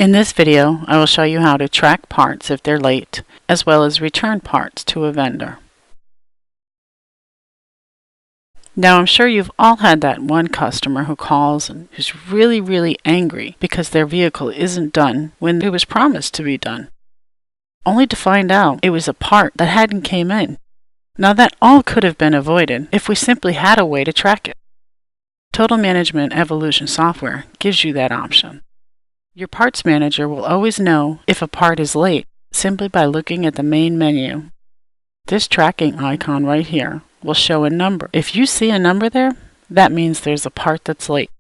In this video, I will show you how to track parts if they're late, as well as return parts to a vendor. Now, I'm sure you've all had that one customer who calls and who's really angry because their vehicle isn't done when it was promised to be done, only to find out it was a part that hadn't came in. Now, that all could have been avoided if we simply had a way to track it. Total Management Evolution software gives you that option. Your parts manager will always know if a part is late simply by looking at the main menu. This tracking icon right here will show a number. If you see a number there, that means there's a part that's late.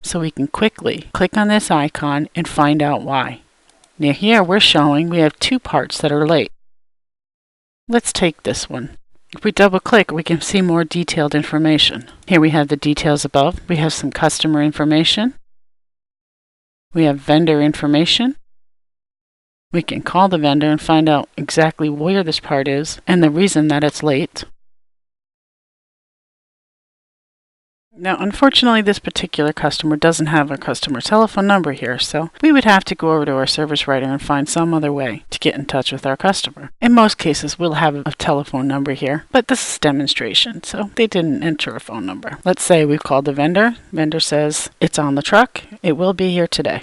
So we can quickly click on this icon and find out why. Now here we're showing we have 2 parts that are late. Let's take this one. If we double click, we can see more detailed information. Here we have the details above. We have some customer information. We have vendor information. We can call the vendor and find out exactly where this part is and the reason that it's late. Now, unfortunately, this particular customer doesn't have a customer telephone number here, so we would have to go over to our service writer and find some other way to get in touch with our customer. In most cases, we'll have a telephone number here, but this is demonstration, so they didn't enter a phone number. Let's say we've called the vendor. Vendor says it's on the truck. It will be here today.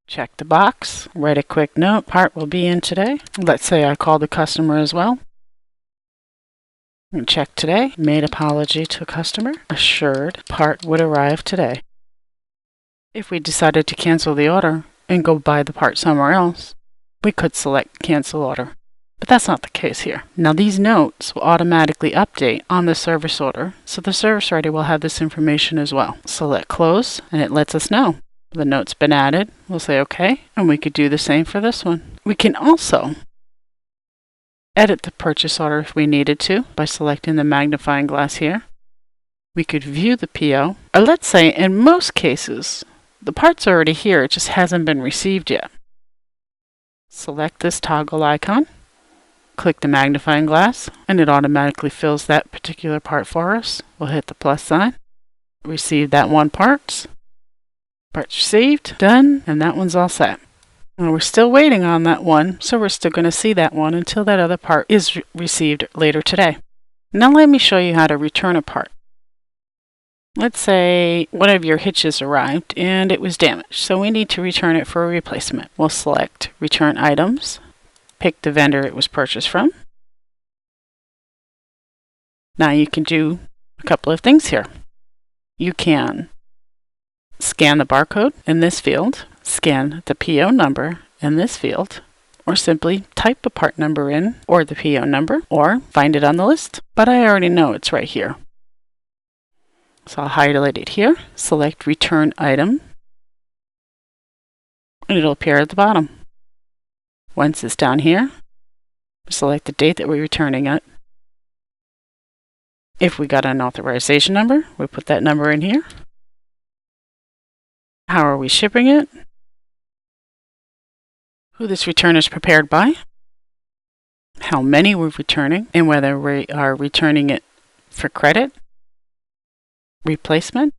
Check the box, write a quick note, part will be in today. Let's say I called the customer as well. Check today, made apology to customer, assured part would arrive today. If we decided to cancel the order and go buy the part somewhere else, we could select cancel order, but that's not the case here. Now these notes will automatically update on the service order, so the service writer will have this information as well. Select close and it lets us know the note's been added. We'll say okay, and we could do the same for this one. We can also edit the purchase order if we needed to by selecting the magnifying glass here. We could view the PO, or let's say in most cases the part's already here, it just hasn't been received yet. Select this toggle icon, click the magnifying glass, and it automatically fills that particular part for us. We'll hit the plus sign, receive that one part, parts received, done, and that one's all set. And we're still waiting on that one, so we're still going to see that one until that other part is received later today. Now let me show you how to return a part. Let's say one of your hitches arrived and it was damaged, so we need to return it for a replacement. We'll select Return Items, pick the vendor it was purchased from. Now you can do a couple of things here. You can scan the barcode in this field, scan the PO number in this field, or simply type a part number in, or the PO number, or find it on the list. But I already know it's right here. So I'll highlight it here, select Return Item, and it'll appear at the bottom. Once it's down here, select the date that we're returning it. If we got an authorization number, we put that number in here. How are we shipping it? Who this return is prepared by, how many we're returning, and whether we are returning it for credit, replacement.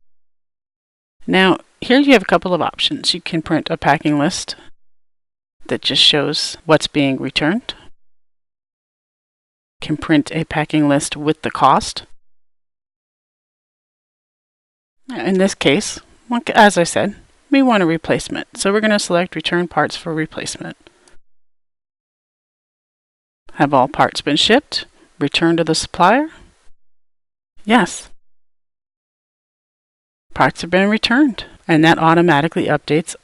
Now, here you have a couple of options. You can print a packing list that just shows what's being returned. You can print a packing list with the cost. In this case, as I said, we want a replacement, so we're going to select Return Parts for Replacement. Have all parts been shipped? Returned to the supplier? Yes. Parts have been returned, and that automatically updates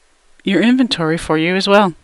your inventory for you as well.